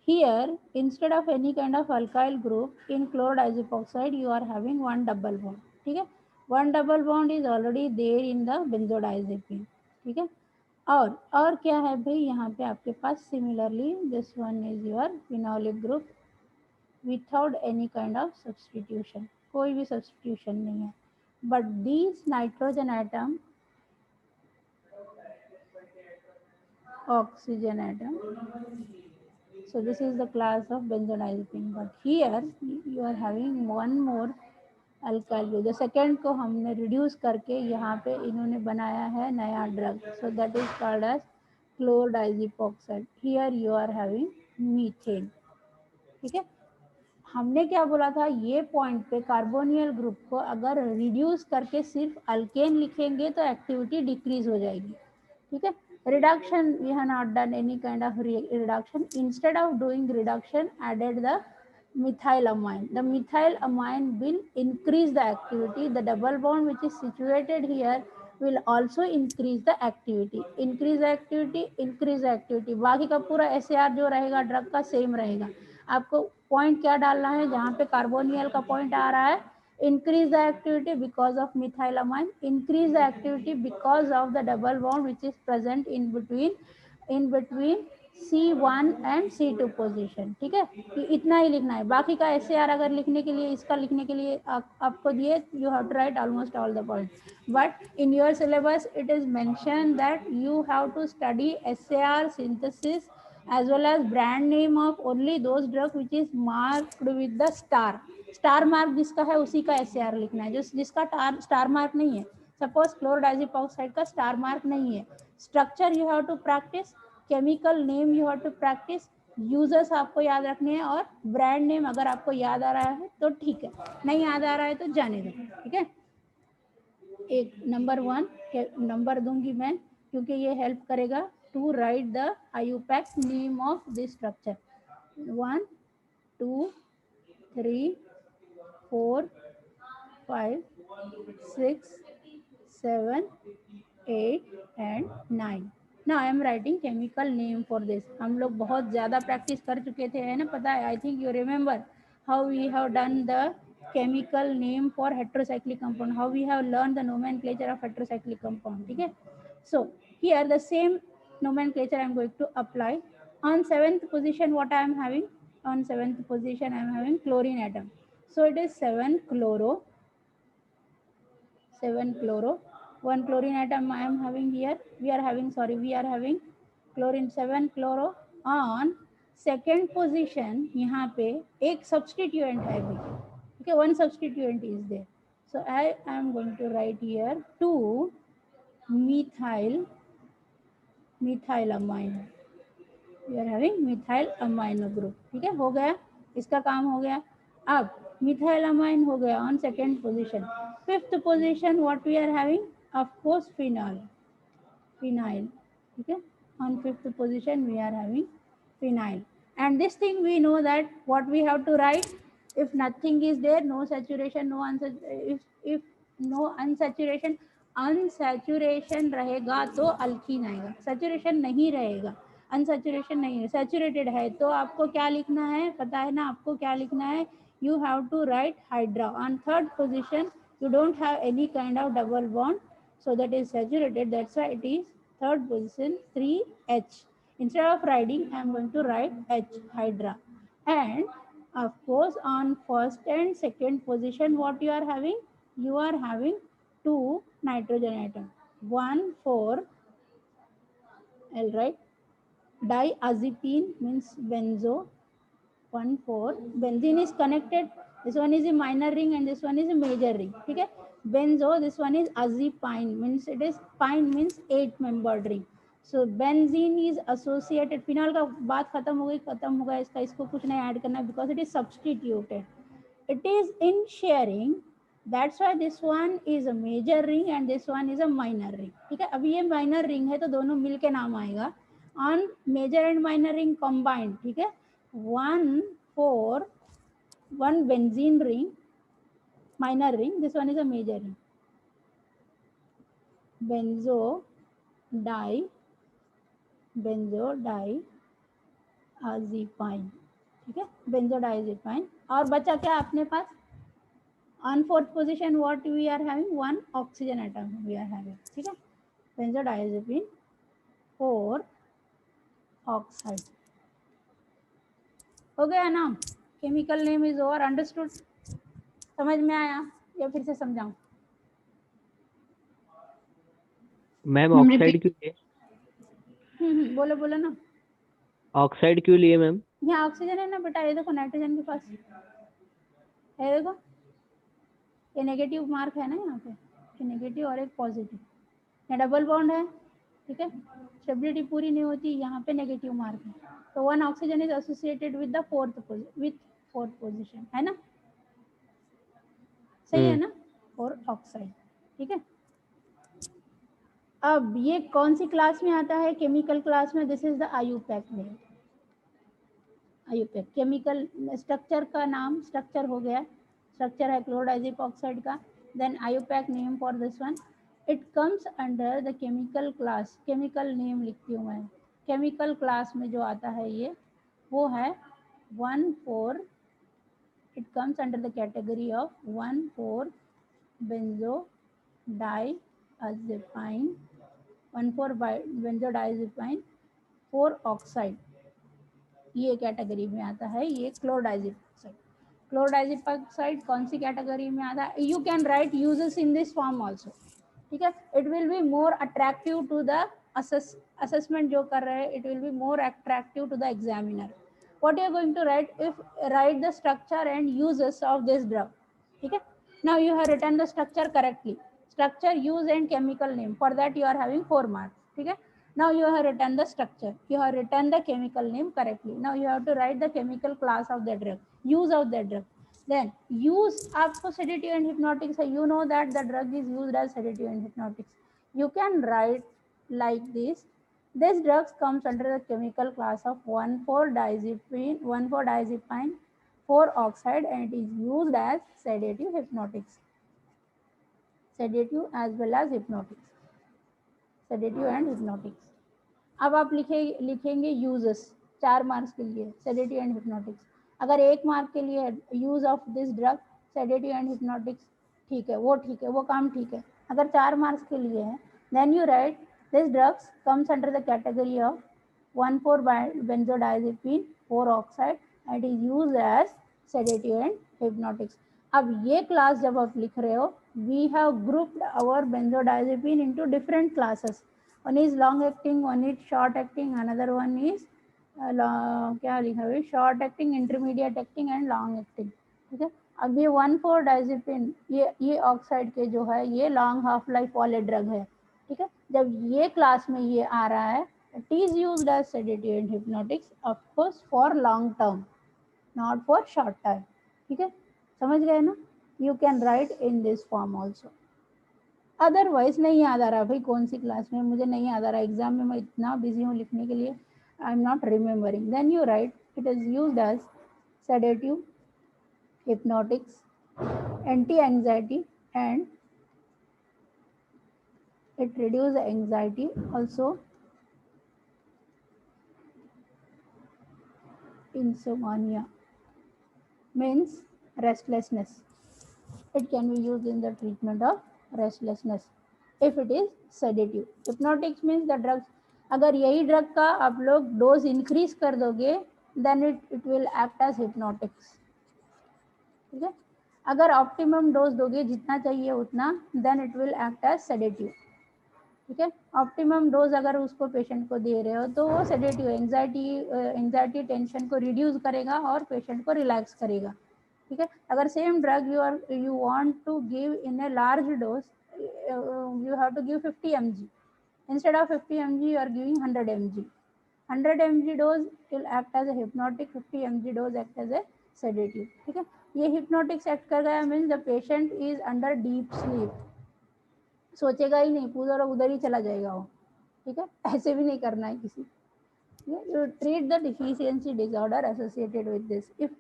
Speaker 1: Here instead of any kind of alkyl group in chlordiazepoxide you are having one double bond, ठीक है। One double bond is already there in the benzodiazepine, ठीक है। और क्या है भाई यहाँ पे आपके पास similarly this one is your phenolic group without any kind of substitution, कोई भी सब्सटीट्यूशन नहीं है। But these nitrogen atom, oxygen atom, so this is the class of benzodiazepine, but here you are having one more alkyl group। the second को हमने reduce करके यहाँ पे इन्होंने बनाया है नया drug, so that is called as chlordiazepoxide। here you are having methane, ठीक है। हमने क्या बोला था, ये पॉइंट पे कार्बोनियल ग्रुप को अगर रिड्यूस करके सिर्फ अल्केन लिखेंगे तो एक्टिविटी डिक्रीज हो जाएगी, ठीक है। reduction we have not done any kind of reduction, instead of doing reduction added the methylamine, the methylamine will increase the activity, the double bond which is situated here will also increase the activity, increase the activity, increase the activity। बाकी का पूरा SAR जो रहेगा drug का same रहेगा। आपको point क्या डालना है, जहाँ पे कार्बोनियल का पॉइंट आ रहा है, increase the activity because of methylamine, increase the activity because of the double bond which is present in between C1 and C2 position, ठीक है। इतना ही लिखना है, बाकी का SAR अगर लिखने के लिए, इसका लिखने के लिए आपको दिए, you have to write almost all the points, but in your syllabus it is mentioned that you have to study SAR synthesis as well as brand name of only those drug which is marked with the star mark जिसका है उसी का SAR लिखना है, जिसका star mark नहीं है। Suppose क्लोरडाइजिपोक्साइड का स्टार मार्क नहीं है। Structure you have to practise, chemical name you have to practise, users आपको याद रखने हैं, और ब्रांड नेम अगर आपको याद आ रहा है तो ठीक है, नहीं याद आ रहा है तो जाने दो, ठीक है। एक नंबर 1 नंबर दूंगी मैं क्योंकि ये हेल्प करेगा to write the IUPAC name of this structure. 1 2 3 4 5 6 7 8 and 9। now I am writing chemical name for this। हम लोग बहुत ज़्यादा प्रैक्टिस कर चुके थे, है ना, पता है। I think you remember how we have done the chemical name for heterocyclic compound, how we have learned the nomenclature of heterocyclic compound, ठीक है। so here the same nomenclature I am going to apply। On 7th position, what I am having? On 7th position, I am having chlorine atom. So it is 7 chloro. 7 chloro. 1 chlorine atom I am having here. We are having chlorine 7 chloro. On second position, यहाँ पे एक substituent है भी. Okay, one substituent is there. So I am going to write here 2 methylamine. We are having methyl amino group. ठीक है, हो गया, इसका काम हो गया. अब methylamine हो गया on second position. Fifth position what we are having? Of course phenyl. ठीक है, on fifth position we are having phenyl. And this thing we know that what we have to write, if nothing is there, no saturation, no if no unsaturation, unsaturation रहेगा तो alkyne आएगा, saturation नहीं रहेगा, unsaturation नहीं है, saturated है तो आपको क्या लिखना है, पता है ना आपको क्या लिखना है, you have to write hydra. On third position you don't have any kind of double bond, so that is saturated, that's why it is third position 3H. Instead of writing I am going to write H, hydra. And of course on first and second position what you are having, you are having 2 nitrogen atom, 1 4, I'll write diazepine means benzo, 1 4, benzene is connected, this one is a minor ring and this one is a major ring. ठीक है, benzo, this one is azepine means it is, pine means 8 membered ring. So benzene is associated, phenol का बात खत्म हो गई इसका, इसको कुछ नहीं ऐड करना because it is substituted, it is in sharing, that's why this one is a major ring and this one is a minor ring. ठीक है, अब ये minor ring है तो दोनों मिल के नाम आएगा. On major and minor ring combined, ठीक है, 1 4, 1 benzene ring, minor ring, this one is a major ring, benzo diazepine. ठीक है, benzodiazepine. और बचा क्या अपने पास? On fourth position what we are having, 1 oxygen atom we are having. ठीक है, benzodiazepine 4 ऑक्साइड. हो गया नाम, chemical name is over. Understood, समझ में आया या फिर से समझाऊं?
Speaker 3: मैम ऑक्साइड क्यों लिए?
Speaker 1: बोलो बोलो ना.
Speaker 3: ऑक्साइड क्यों लिए मैम?
Speaker 1: यहाँ ऑक्सीजन है ना बेटा, ये देखो नाइट्रोजन के पास है, देखो ये नेगेटिव मार्क है ना यहाँ पे, ये नेगेटिव और एक पॉजिटिव, ये डबल बॉन्ड है. ठीक है, स्टेबिलिटी पूरी नहीं होती, यहाँ पे नेगेटिव मार्क है, तो 1 oxygen is associated with the fourth position, है ना, सही है ना, 4 ऑक्साइड. ठीक है, अब ये कौन सी क्लास में आता है? केमिकल क्लास में. दिस इज द आयुपैक में. आयुपैक केमिकल स्ट्रक्चर का नाम, स्ट्रक्चर हो गया, स्ट्रक्चर है क्लोराइड ऑक्साइड का. Then IUPAC name for this one, it comes under the chemical class. Chemical name लिखती हूँ मैं, केमिकल क्लास में जो आता है ये वो है 1 4, it comes under the category of 1 4 benzodiazepine, 1 4 benzodiazepine 4 oxide, ये कैटेगरी में आता है. ये क्लोराइड ऑक्साइड कौन सी कैटेगरी में आता है? You can write uses in this form also. ठीक है, it will be more attractive to the assessment जो कर रहे हैं, it will be more attractive to the examiner. What you are going to write, if write the structure and uses of this drug. ठीक है, now you have written the structure correctly, structure, use and chemical name, for that you are having 4 marks. ठीक है, now you have written the structure, you have written the chemical name correctly. Now you have to write the chemical class of the drug, use of the drug. Then use, आपको sedative and hypnotics है, you know that the drug is used as sedative and hypnotics. You can write like this, this drug comes under the chemical class of 1 4 diazepine 4 oxide and it is used as sedative hypnotics, sedative as well as hypnotics, sedative and hypnotics. अब आप लिखेंगे uses 4 marks के लिए, sedative and hypnotics. अगर 1 mark के लिए use of this drug sedative and hypnotics, ठीक है, वो ठीक है, वो काम ठीक है. अगर 4 मार्क्स के लिए है, then you write this drugs comes under the category of 1,4-benzodiazepine 4 oxide and is used as sedative and hypnotics. अब ये क्लास जब आप लिख रहे हो, we have grouped our benzodiazepine into different classes. One is long acting, one is short acting, another one is क्या लिखा है, short acting, intermediate acting and long acting. ठीक है. अब ये 1,4-डायजेपिन ये ऑक्साइड के जो है ये लॉन्ग हाफ लाइफ वाले ड्रग है. ठीक है. जब ये क्लास में ये आ रहा है, it is used as sedative and hypnotics, of course for long term, not for short time. ठीक है, समझ गए ना. you can write in this form also. Otherwise नहीं याद आ रहा भाई कौन सी क्लास में, मुझे नहीं याद आ रहा, एग्जाम में मैं इतना बिजी हूँ लिखने के लिए, I am not remembering. Then you write it is used as sedative, hypnotics, anti-anxiety, and it reduces anxiety also, insomnia means restlessness. It can be used in the treatment of restlessness if it is sedative. Hypnotics means the drugs, अगर यही drug का आप लोग dose increase कर दोगे then it will act as hypnotics. ठीक है. अगर ऑप्टिमम डोज दोगे जितना चाहिए उतना then it will act as sedative. ठीक है. ऑप्टिमम डोज अगर उसको पेशेंट को दे रहे हो तो वो सेडेटिव, एंजाइटी टेंशन को रिड्यूस करेगा और पेशेंट को रिलैक्स करेगा. ठीक है. अगर same drug you want to give in a large dose, you have to give 50 mg. Instead of 50 mg you are giving 100 mg. 100 mg dose will act as a hypnotic, 50 mg dose act as a sedative. ठीक है. ये hypnotics act कर गया means the patient is under deep sleep. सोचेगा ही नहीं, पूरा उधर ही चला जाएगा वो. ठीक है. ऐसे भी नहीं करना है किसी. You treat the deficiency disorder associated with this. If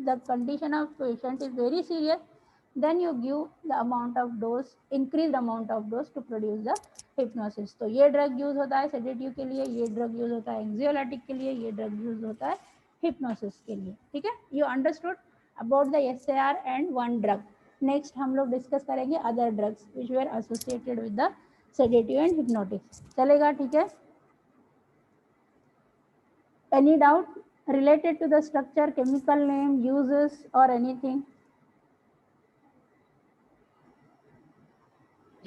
Speaker 1: the condition of patient is very serious, then you give the amount of dose, increased amount of dose to produce the hypnosis. तो ये drug use होता है sedative के लिए, ये drug use होता है एंग्जियोलाइटिक के लिए, ये ड्रग यूज होता है हिप्नोसिस के लिए. ठीक है. You understood about the SAR and one drug. Next हम लोग डिस्कस करेंगे other drugs which where associated with the sedative and hypnotics. चलेगा. ठीक है. Any doubt related to the structure, chemical name, uses or anything?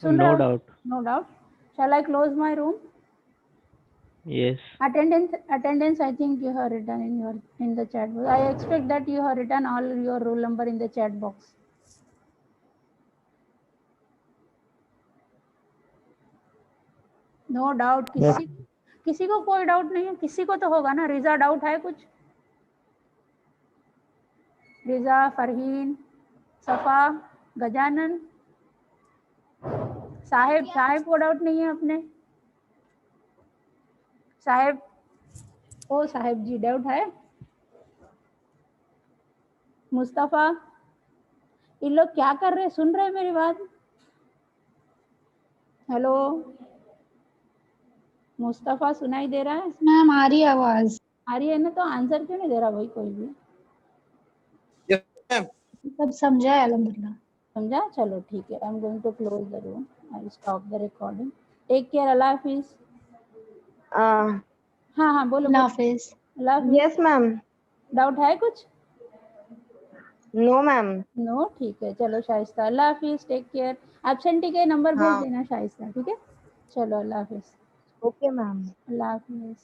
Speaker 4: No doubt.
Speaker 1: No doubt. Shall I close my room?
Speaker 4: Yes.
Speaker 1: Attendance I think you have written in the chat box. I expect that you have written all your roll number in the chat box. No doubt. किसी को कोई doubt नहीं है? किसी को तो होगा ना. रिजा डाउट है कुछ? रिजा, फरहीन, सफा, गजानन, साहेब को डाउट नहीं है अपने? साहेब, ओ साहेब जी डाउट है? मुस्तफा, इन लोग क्या कर रहे हैं? सुन रहे हैं मेरी बात? हेलो मुस्तफा, सुनाई दे रहा है?
Speaker 2: मैम आ रही आवाज.
Speaker 1: आ रही है ना. तो आंसर क्यों नहीं दे रहा भाई कोई भी?
Speaker 2: सब समझा है अल्हम्दुलिल्लाह.
Speaker 1: समझा. चलो ठीक है. I am going to close the room. I will stop the recording. Take care. अल्लाह हाफिज. हाँ बोलो.
Speaker 2: अल्लाह हाफिज.
Speaker 3: Yes ma'am.
Speaker 1: डाउट है कुछ?
Speaker 3: No ma'am.
Speaker 1: नो. ठीक है. चलो शाइस्ता, अल्लाह हाफिज. Take care. एब्सेंटी के नंबर भेज
Speaker 3: हाँ.
Speaker 1: देना शाइस्ता. ठीक है. चलो अल्लाह हाफिज.
Speaker 3: Okay ma'am.
Speaker 1: अल्लाह हाफिज.